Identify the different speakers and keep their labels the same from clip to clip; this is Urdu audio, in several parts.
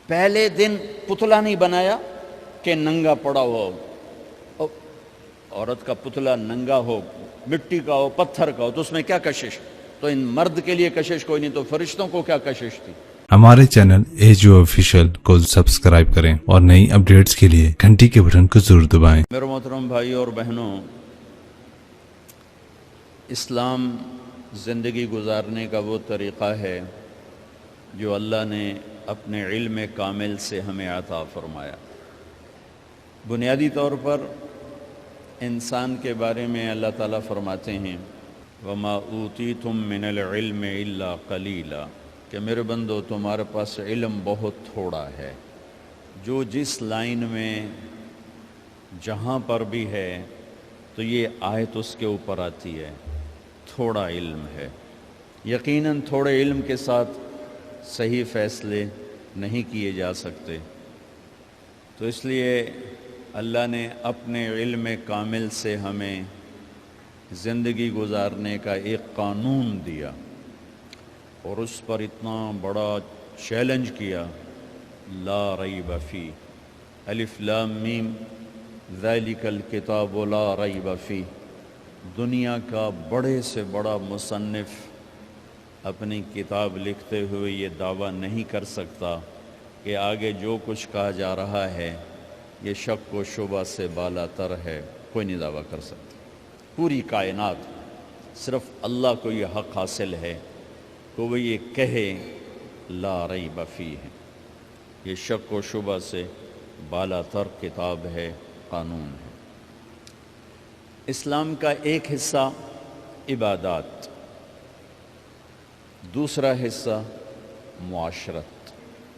Speaker 1: پہلے دن پتلا نہیں بنایا کہ ننگا پڑا ہو. عورت کا پتلا ننگا ہو، مٹی کا ہو، پتھر کا ہو، تو اس میں کیا کشش؟ تو ان مرد کے لیے کشش کوئی نہیں، تو فرشتوں کو کیا کشش تھی؟
Speaker 2: ہمارے چینل AGO آفیشیل کو سبسکرائب کریں اور نئی اپڈیٹس کے لیے گھنٹی کے بٹن کو ضرور دبائیں.
Speaker 1: میرے محترم بھائیوں اور بہنوں، اسلام زندگی گزارنے کا وہ طریقہ ہے جو اللہ نے اپنے علم کامل سے ہمیں عطا فرمایا. بنیادی طور پر انسان کے بارے میں اللہ تعالیٰ فرماتے ہیں وَمَا أُوتِيتُم مِّنَ الْعِلْمِ إِلَّا قَلِيلًا، کہ میرے بندو تمہارے پاس علم بہت تھوڑا ہے. جو جس لائن میں جہاں پر بھی ہے تو یہ آیت اس کے اوپر آتی ہے، تھوڑا علم ہے. یقیناً تھوڑے علم کے ساتھ صحیح فیصلے نہیں کیے جا سکتے، تو اس لیے اللہ نے اپنے علم کامل سے ہمیں زندگی گزارنے کا ایک قانون دیا اور اس پر اتنا بڑا چیلنج کیا، لا ریب فیہ، الف لام میم ذالک الکتاب لا ریب فیہ. دنیا کا بڑے سے بڑا مصنف اپنی کتاب لکھتے ہوئے یہ دعویٰ نہیں کر سکتا کہ آگے جو کچھ کہا جا رہا ہے یہ شک و شبہ سے بالا تر ہے. کوئی نہیں دعویٰ کر سکتا. پوری کائنات صرف اللہ کو یہ حق حاصل ہے کہ وہ یہ کہے لا ریب فیہ، یہ شک و شبہ سے بالا تر کتاب ہے، قانون ہے. اسلام کا ایک حصہ عبادات، دوسرا حصہ معاشرت،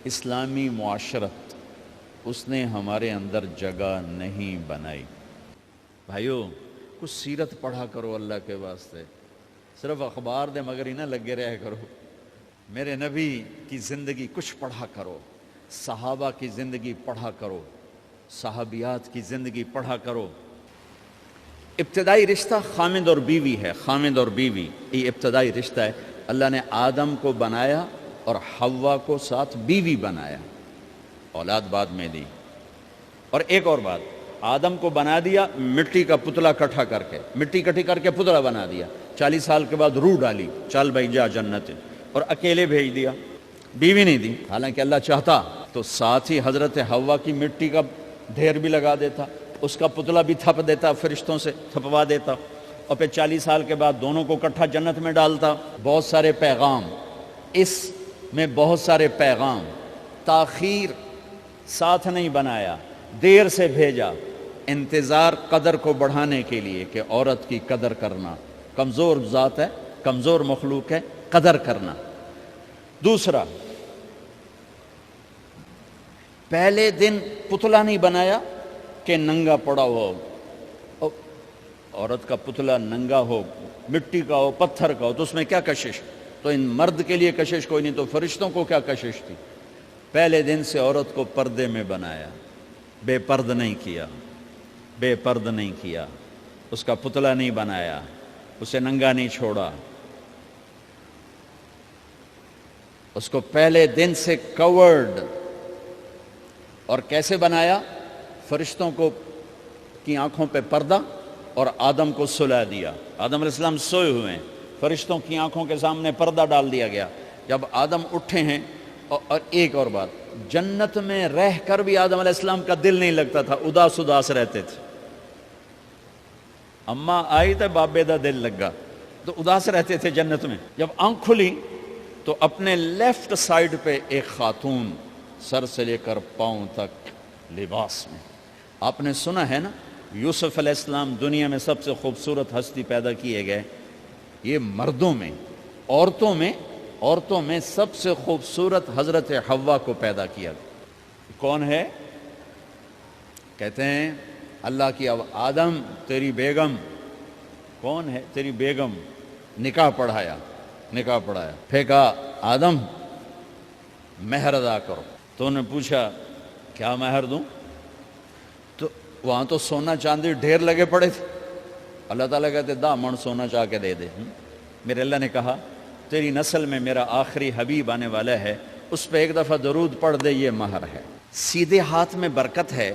Speaker 1: اسلامی معاشرت. اس نے ہمارے اندر جگہ نہیں بنائی. بھائیو کچھ سیرت پڑھا کرو اللہ کے واسطے، صرف اخبار دے مگر ہی نہ لگے رہے کرو. میرے نبی کی زندگی کچھ پڑھا کرو، صحابہ کی زندگی پڑھا کرو، صحابیات کی زندگی پڑھا کرو. ابتدائی رشتہ خامد اور بیوی ہے. خامد اور بیوی یہ ابتدائی رشتہ ہے. اللہ نے آدم کو بنایا اور حوا کو ساتھ بیوی بنایا، اولاد بعد میں دی. اور ایک اور بات، آدم کو بنا دیا مٹی کا پتلا کٹھا کر کے، مٹی کٹھی کر کے پتلا بنا دیا. 40 سال کے بعد روح ڈالی، چل بھائی جا جنت، اور اکیلے بھیج دیا، بیوی نہیں دی. حالانکہ اللہ چاہتا تو ساتھ ہی حضرت حوا کی مٹی کا ڈھیر بھی لگا دیتا، اس کا پتلا بھی تھپ دیتا، فرشتوں سے تھپوا دیتا، اور پھر 40 سال کے بعد دونوں کو کٹھا جنت میں ڈالتا. بہت سارے پیغام، اس میں بہت سارے پیغام. تاخیر ساتھ نہیں بنایا، دیر سے بھیجا. انتظار قدر کو بڑھانے کے لیے کہ عورت کی قدر کرنا، کمزور ذات ہے، کمزور مخلوق ہے، قدر کرنا. دوسرا، پہلے دن پتلا نہیں بنایا کہ ننگا پڑا ہو. عورت کا پتلا ننگا ہو، مٹی کا ہو، پتھر کا ہو، تو اس میں کیا کشش؟ تو ان مرد کے لیے کشش کوئی نہیں، تو فرشتوں کو کیا کشش تھی؟ پہلے دن سے عورت کو پردے میں بنایا، بے پرد نہیں کیا، بے پرد نہیں کیا. اس کا پتلا نہیں بنایا، اسے ننگا نہیں چھوڑا. اس کو پہلے دن سے کورڈ. اور کیسے بنایا؟ فرشتوں کو کی آنکھوں پہ پردہ اور آدم کو سلا دیا. آدم علیہ السلام سوئے ہوئے ہیں، فرشتوں کی آنکھوں کے سامنے پردہ ڈال دیا گیا. جب آدم اٹھے ہیں، اور ایک اور بات، جنت میں رہ کر بھی آدم علیہ السلام کا دل نہیں لگتا تھا، اداس اداس رہتے تھے. اماں آئی تو بابے دا دل لگا، تو اداس رہتے تھے جنت میں. جب آنکھ کھلی تو اپنے لیفٹ سائیڈ پہ ایک خاتون، سر سے لے کر پاؤں تک لباس میں. آپ نے سنا ہے نا، یوسف علیہ السلام دنیا میں سب سے خوبصورت ہستی پیدا کیے گئے. یہ مردوں میں، عورتوں میں سب سے خوبصورت حضرت حوا کو پیدا کیا. کون ہے؟ کہتے ہیں اللہ کی آدم تیری بیگم. کون ہے تیری بیگم؟ نکاح پڑھایا. پھینکا آدم مہر ادا کرو. تو انہوں نے پوچھا کیا مہر دوں؟ تو وہاں تو سونا چاندی ڈھیر لگے پڑے تھے. اللہ تعالیٰ کہتے دا من سونا چاہ کے دے دے. میرے اللہ نے کہا تیری نسل میں میرا آخری حبیب آنے والا ہے، اس پہ ایک دفعہ درود پڑھ دے، یہ مہر ہے۔ سیدھے ہاتھ میں برکت ہے،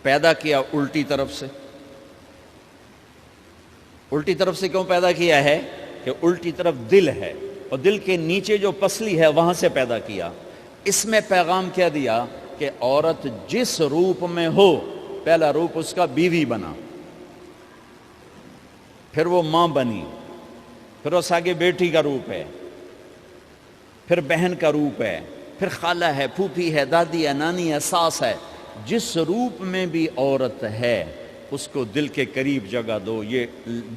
Speaker 1: پیدا کیا الٹی طرف سے۔ الٹی طرف سے کیوں پیدا کیا ہے؟ کہ الٹی طرف دل ہے، اور دل کے نیچے جو پسلی ہے وہاں سے پیدا کیا۔ اس میں پیغام کیا دیا کہ عورت جس روپ میں ہو، پہلا روپ اس کا بیوی بنا، پھر وہ ماں بنی، پھر اس آگے بیٹی کا روپ ہے، پھر بہن کا روپ ہے، پھر خالہ ہے، پھوپھی ہے، دادی ہے، نانی ہے، ساس ہے۔ جس روپ میں بھی عورت ہے اس کو دل کے قریب جگہ دو۔ یہ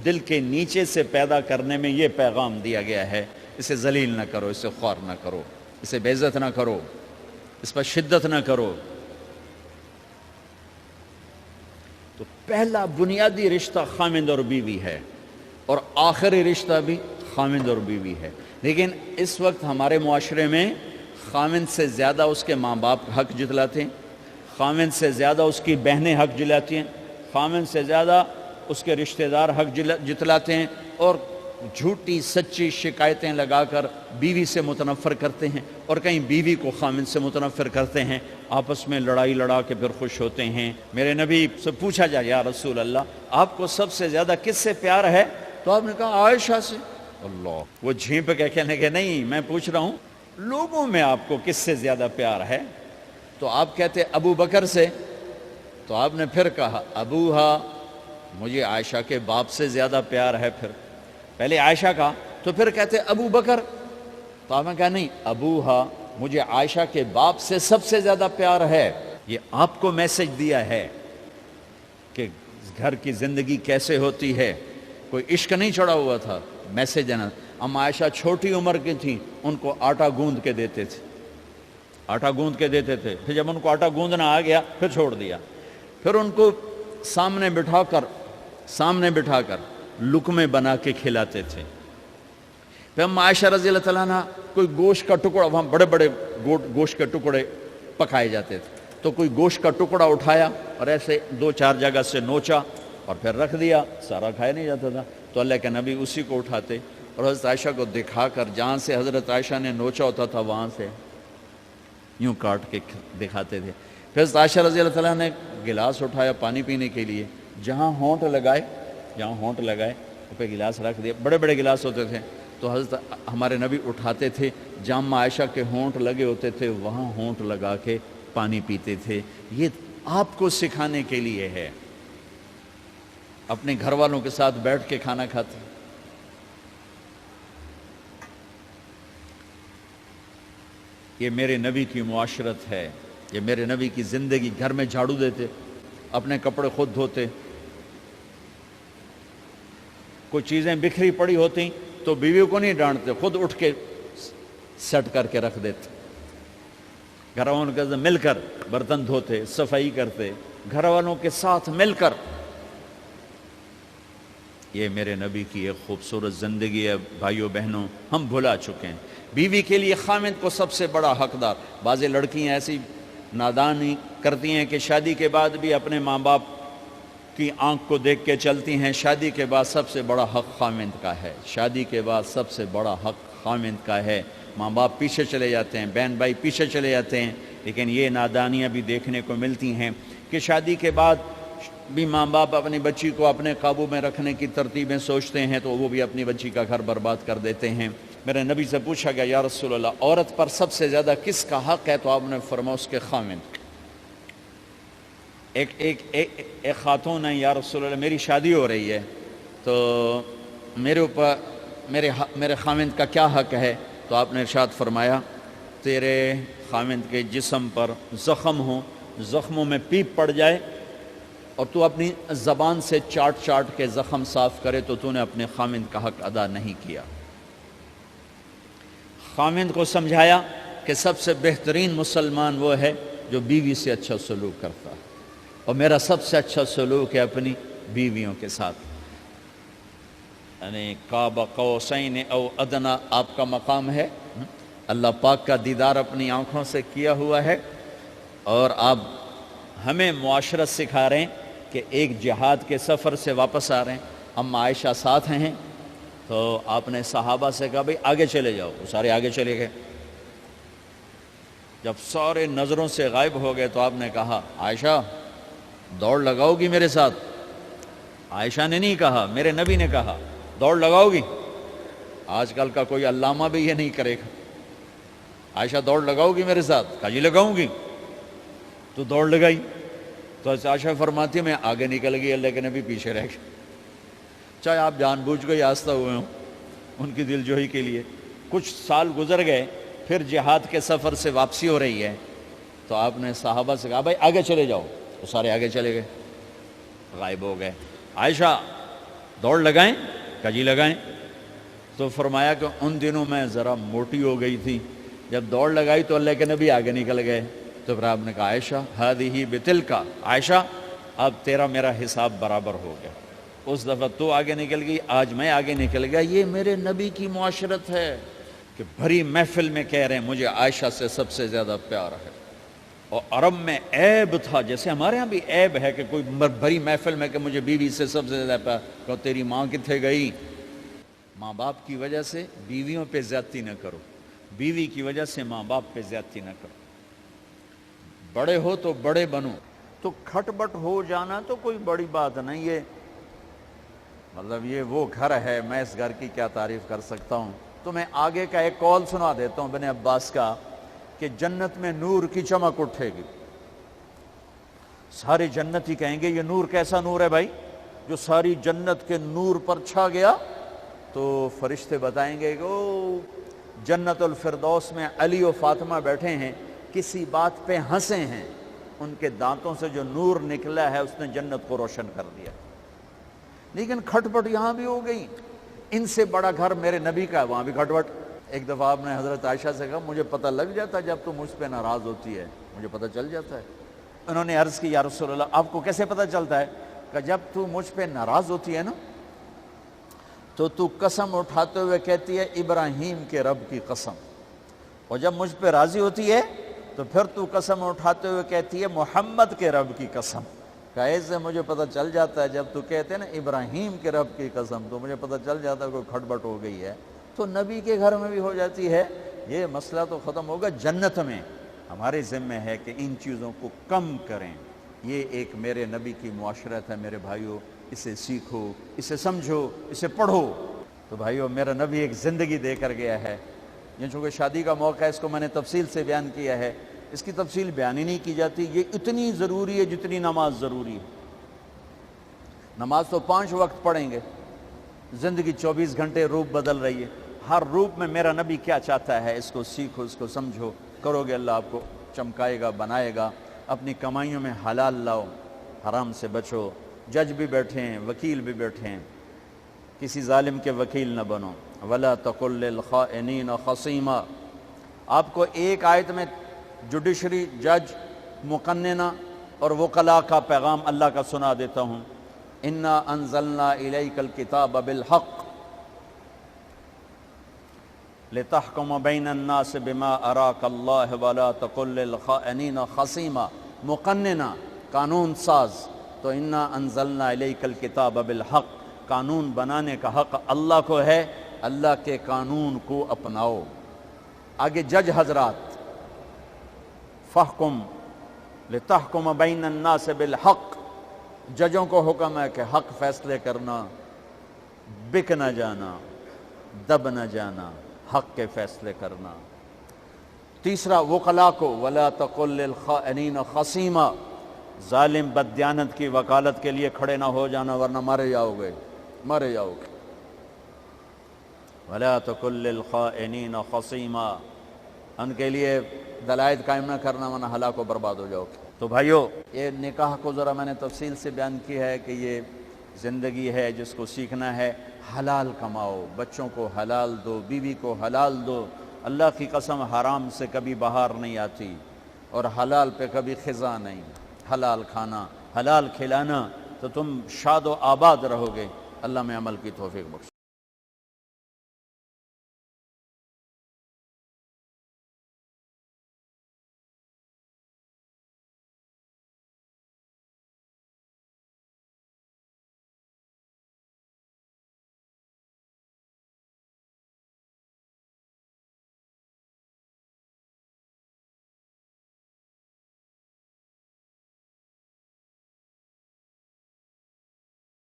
Speaker 1: دل کے نیچے سے پیدا کرنے میں یہ پیغام دیا گیا ہے، اسے ذلیل نہ کرو، اسے خوار نہ کرو، اسے بے عزت نہ کرو، اس پر شدت نہ کرو۔ تو پہلا بنیادی رشتہ خامند اور بیوی ہے، اور آخری رشتہ بھی خامند اور بیوی ہے۔ لیکن اس وقت ہمارے معاشرے میں خامند سے زیادہ اس کے ماں باپ حق جتلاتے ہیں، خامند سے زیادہ اس کی بہنیں حق جلاتی ہیں، خامند سے زیادہ اس کے رشتہ دار حق جتلاتے ہیں، اور جھوٹی سچی شکایتیں لگا کر بیوی سے متنفر کرتے ہیں، اور کہیں بیوی کو خامند سے متنفر کرتے ہیں، آپس میں لڑائی لڑا کے پھر خوش ہوتے ہیں۔ میرے نبی سے پوچھا جائے یا رسول اللہ آپ کو سب سے زیادہ کس سے پیار ہے؟ تو آپ نے کہا عائشہ سے۔ اللہ، وہ جھینپ کے کہنے کہ نہیں، میں پوچھ رہا ہوں لوگوں میں آپ کو کس سے زیادہ پیار ہے؟ تو آپ کہتے ابو بکر سے۔ تو آپ نے پھر کہا ابوہا، مجھے عائشہ کے باپ سے زیادہ پیار ہے۔ پھر پہلے عائشہ کا، تو پھر کہتے ابو بکر۔ تو آپ نے کہا نہیں، ابوہا، مجھے عائشہ کے باپ سے سب سے زیادہ پیار ہے۔ یہ آپ کو میسج دیا ہے کہ گھر کی زندگی کیسے ہوتی ہے، کوئی عشق نہیں چڑھا ہوا تھا، میسج دینا۔ ام عائشہ چھوٹی عمر کی تھیں، ان کو آٹا گوندھ کے دیتے تھے، آٹا گوندھ کے دیتے تھے، پھر جب ان کو آٹا گوندھنا آ گیا پھر چھوڑ دیا، پھر ان کو سامنے بٹھا کر لقمے بنا کے کھلاتے تھے۔ پھر ام عائشہ رضی اللہ تعالیٰ عنہ کوئی گوشت کا ٹکڑا، وہاں بڑے بڑے گوشت کے ٹکڑے پکائے جاتے تھے، تو کوئی گوشت کا ٹکڑا اٹھایا اور ایسے 2-4 جگہ سے نوچا اور پھر رکھ دیا، سارا کھایا نہیں جاتا تھا، تو اللہ کے نبی اسی کو اٹھاتے اور حضرت عائشہ کو دکھا کر جہاں سے حضرت عائشہ نے نوچا ہوتا تھا وہاں سے یوں کاٹ کے دکھاتے تھے۔ پھر حضرت عائشہ رضی اللہ تعالیٰ نے گلاس اٹھایا پانی پینے کے لیے، جہاں ہونٹ لگائے پہ گلاس رکھ دیا، بڑے بڑے گلاس ہوتے تھے، تو حضرت ہمارے نبی اٹھاتے تھے، جہاں عائشہ کے ہونٹ لگے ہوتے تھے وہاں ہونٹ لگا کے پانی پیتے تھے۔ یہ آپ کو سکھانے کے لیے ہے، اپنے گھر والوں کے ساتھ بیٹھ کے کھانا کھاتے۔ یہ میرے نبی کی معاشرت ہے، یہ میرے نبی کی زندگی۔ گھر میں جھاڑو دیتے، اپنے کپڑے خود دھوتے، کوئی چیزیں بکھری پڑی ہوتی تو بیوی کو نہیں ڈانٹتے، خود اٹھ کے سیٹ کر کے رکھ دیتے، گھر والوں کے ساتھ مل کر برتن دھوتے، صفائی کرتے، گھر والوں کے ساتھ مل کر۔ یہ میرے نبی کی ایک خوبصورت زندگی ہے۔ بھائیوں بہنوں، ہم بھلا چکے ہیں بیوی کے لیے خامند کو سب سے بڑا حقدار۔ بعض لڑکیاں ایسی نادانی کرتی ہیں کہ شادی کے بعد بھی اپنے ماں باپ کی آنکھ کو دیکھ کے چلتی ہیں۔ شادی کے بعد سب سے بڑا حق خامند کا ہے، شادی کے بعد سب سے بڑا حق خامند کا ہے۔ ماں باپ پیچھے چلے جاتے ہیں، بہن بھائی پیچھے چلے جاتے ہیں، لیکن یہ نادانیاں بھی دیکھنے کو ملتی ہیں کہ شادی کے بعد بھی ماں باپ اپنی بچی کو اپنے قابو میں رکھنے کی ترتیبیں سوچتے ہیں تو وہ بھی اپنی بچی کا گھر برباد کر دیتے ہیں۔ میرے نبی سے پوچھا گیا یا رسول اللہ عورت پر سب سے زیادہ کس کا حق ہے؟ تو آپ نے فرمایا اس کے خامند۔ ایک خاتون ہے، یا رسول اللہ میری شادی ہو رہی ہے تو میرے اوپر میرے خامند کا کیا حق ہے؟ تو آپ نے ارشاد فرمایا تیرے خامند کے جسم پر زخم ہوں، زخموں میں پیپ پڑ جائے اور تو اپنی زبان سے چاٹ کے زخم صاف کرے تو تو نے اپنے خامند کا حق ادا نہیں کیا۔ خامند کو سمجھایا کہ سب سے بہترین مسلمان وہ ہے جو بیوی سے اچھا سلوک کرتا ہے، اور میرا سب سے اچھا سلوک ہے اپنی بیویوں کے ساتھ۔ یعنی قاب قوسین او ادنا آپ کا مقام ہے، اللہ پاک کا دیدار اپنی آنکھوں سے کیا ہوا ہے، اور آپ ہمیں معاشرت سکھا رہے ہیں کہ ایک جہاد کے سفر سے واپس آ رہے ہیں، ہم عائشہ ساتھ ہیں، تو آپ نے صحابہ سے کہا بھئی آگے چلے جاؤ، وہ سارے آگے چلے گئے۔ جب سارے نظروں سے غائب ہو گئے تو آپ نے کہا عائشہ دوڑ لگاؤ گی میرے ساتھ؟ عائشہ نے نہیں کہا، میرے نبی نے کہا دوڑ لگاؤ گی؟ آج کل کا کوئی علامہ بھی یہ نہیں کرے گا، عائشہ دوڑ لگاؤ گی میرے ساتھ؟ کہا جی لگاؤں گی۔ تو دوڑ لگائی تو عائشہ فرماتی ہے میں آگے نکل گئی، اللہ کے نبی پیچھے رہ گئے، چاہے آپ جان بوجھ کے آہستہ ہوئے ہوں ان کی دل جوئی کے لیے۔ کچھ سال گزر گئے، پھر جہاد کے سفر سے واپسی ہو رہی ہے تو آپ نے صحابہ سے کہا بھائی آگے چلے جاؤ، تو سارے آگے چلے گئے، غائب ہو گئے۔ عائشہ دوڑ لگائیں؟ کہا جی لگائیں۔ تو فرمایا کہ ان دنوں میں ذرا موٹی ہو گئی تھی، جب دوڑ لگائی تو اللہ کے نبی آگے نکل گئے، تو پھر آپ نے کہا عائشہ ہذہ بتلک، عائشہ اب تیرا میرا حساب برابر ہو گیا، اس دفعہ تو آگے نکل گئی، آج میں آگے نکل گیا۔ یہ میرے نبی کی معاشرت ہے کہ بھری محفل میں کہہ رہے ہیں مجھے عائشہ سے سب سے زیادہ پیار ہے۔ اور عرب میں عیب تھا، جیسے ہمارے ہاں بھی عیب ہے کہ کوئی بھری محفل میں کہ مجھے بیوی سے سب سے زیادہ پیار، کہ تیری ماں کتنے گئی؟ ماں باپ کی وجہ سے بیویوں پہ زیادتی نہ کرو، بیوی کی وجہ سے ماں باپ پہ زیادتی نہ کرو، بڑے ہو تو بڑے بنو۔ تو کھٹ بٹ ہو جانا تو کوئی بڑی بات نہیں ہے، مطلب یہ وہ گھر ہے، میں اس گھر کی کیا تعریف کر سکتا ہوں۔ تو میں آگے کا ایک قول سنا دیتا ہوں ابن عباس کا کہ جنت میں نور کی چمک اٹھے گی، سارے جنتی کہیں گے یہ نور کیسا نور ہے بھائی جو ساری جنت کے نور پر چھا گیا؟ تو فرشتے بتائیں گے کہ او جنت الفردوس میں علی و فاطمہ بیٹھے ہیں، کسی بات پہ ہنسے ہیں، ان کے دانتوں سے جو نور نکلا ہے اس نے جنت کو روشن کر دیا۔ لیکن کھٹ پٹ یہاں بھی ہو گئی، ان سے بڑا گھر میرے نبی کا ہے، وہاں بھی کھٹ پٹ۔ ایک دفعہ آپ نے حضرت عائشہ سے کہا مجھے پتہ لگ جاتا جب تو مجھ پہ ناراض ہوتی ہے، مجھے پتہ چل جاتا ہے۔ انہوں نے عرض کی یا رسول اللہ آپ کو کیسے پتہ چلتا ہے؟ کہ جب تو مجھ پہ ناراض ہوتی ہے نا تو قسم اٹھاتے ہوئے کہتی ہے ابراہیم کے رب کی قسم، اور جب مجھ پہ راضی ہوتی ہے تو پھر تو قسم اٹھاتے ہوئے کہتی ہے محمد کے رب کی قسم۔ کہ ایسے مجھے پتہ چل جاتا ہے جب تو کہتے ہیں نا ابراہیم کے رب کی قسم، تو مجھے پتہ چل جاتا ہے کوئی کھٹ بٹ ہو گئی ہے۔ تو نبی کے گھر میں بھی ہو جاتی ہے، یہ مسئلہ تو ختم ہوگا۔ جنت میں ہمارے ذمہ ہے کہ ان چیزوں کو کم کریں، یہ ایک میرے نبی کی معاشرت ہے میرے بھائیوں، اسے سیکھو، اسے سمجھو، اسے پڑھو۔ تو بھائیوں میرا نبی ایک زندگی دے کر گیا ہے، یہ چونکہ شادی کا موقع ہے اس کو میں نے تفصیل سے بیان کیا ہے، اس کی تفصیل بیان ہی نہیں کی جاتی، یہ اتنی ضروری ہے جتنی نماز ضروری ہے۔ نماز تو 5 وقت پڑھیں گے، زندگی 24 گھنٹے روپ بدل رہی ہے، ہر روپ میں میرا نبی کیا چاہتا ہے اس کو سیکھو، اس کو سمجھو، کرو گے اللہ آپ کو چمکائے گا، بنائے گا۔ اپنی کمائیوں میں حلال لاؤ، حرام سے بچو۔ جج بھی بیٹھے ہیں، وکیل بھی بیٹھے ہیں، کسی ظالم کے وکیل نہ بنو۔ وَلَا تَقُلْ لِلْخَائِنِينَ خَصِيمًا۔ آپ کو ایک آیت میں جوڈیشری، جج، مقننہ اور وکلاء کا پیغام اللہ کا سنا دیتا ہوں۔ اِنَّا أَنزَلْنَا إِلَيْكَ الْكِتَابَ بِالْحَقِّ لِتَحْكُمَ بَيْنَ النَّاسِ بِمَا أَرَاكَ اللَّهُ وَلَا تَقُلْ لِلْخَائِنِينَ خَصِيمًا۔ مقننہ، قانون ساز۔ تو اِنَّا أَنزَلْنَا إِلَيْكَ الْكِتَابَ بِالْحَقِّ، قانون بنانے کا حق اللہ کو ہے، اللہ کے قانون کو اپناؤ۔ آگے جج حضرات، فَحْكُمْ لِتَحْكُمَ بَيْنَ النَّاسِ بِالْحَقِّ، ججوں کو حکم ہے کہ حق فیصلے کرنا، بک نہ جانا، دب نہ جانا، حق کے فیصلے کرنا۔ تیسرا وکلاء کو وَلَا تَقُلْ لِلْخَائِنِينَ خَصِيمًا، ظالم بددیانت کی وکالت کے لیے کھڑے نہ ہو جانا ورنہ مارے جاؤ گے، مارے جاؤ گے۔ وَلَا تَقُلْ لِلْخَائِنِينَ خَصِيمًا، ان کے لیے دلائل قائم نہ کرنا ورنہ ہلاک و برباد ہو جاؤ گے۔ تو بھائیو یہ نکاح کو ذرا میں نے تفصیل سے بیان کی ہے کہ یہ زندگی ہے جس کو سیکھنا ہے۔ حلال کماؤ، بچوں کو حلال دو، بیوی کو حلال دو۔ اللہ کی قسم حرام سے کبھی بہار نہیں آتی اور حلال پہ کبھی خزاں نہیں۔ حلال کھانا، حلال کھلانا تو تم شاد و آباد رہو گے۔ اللہ میں عمل کی توفیق بخشے۔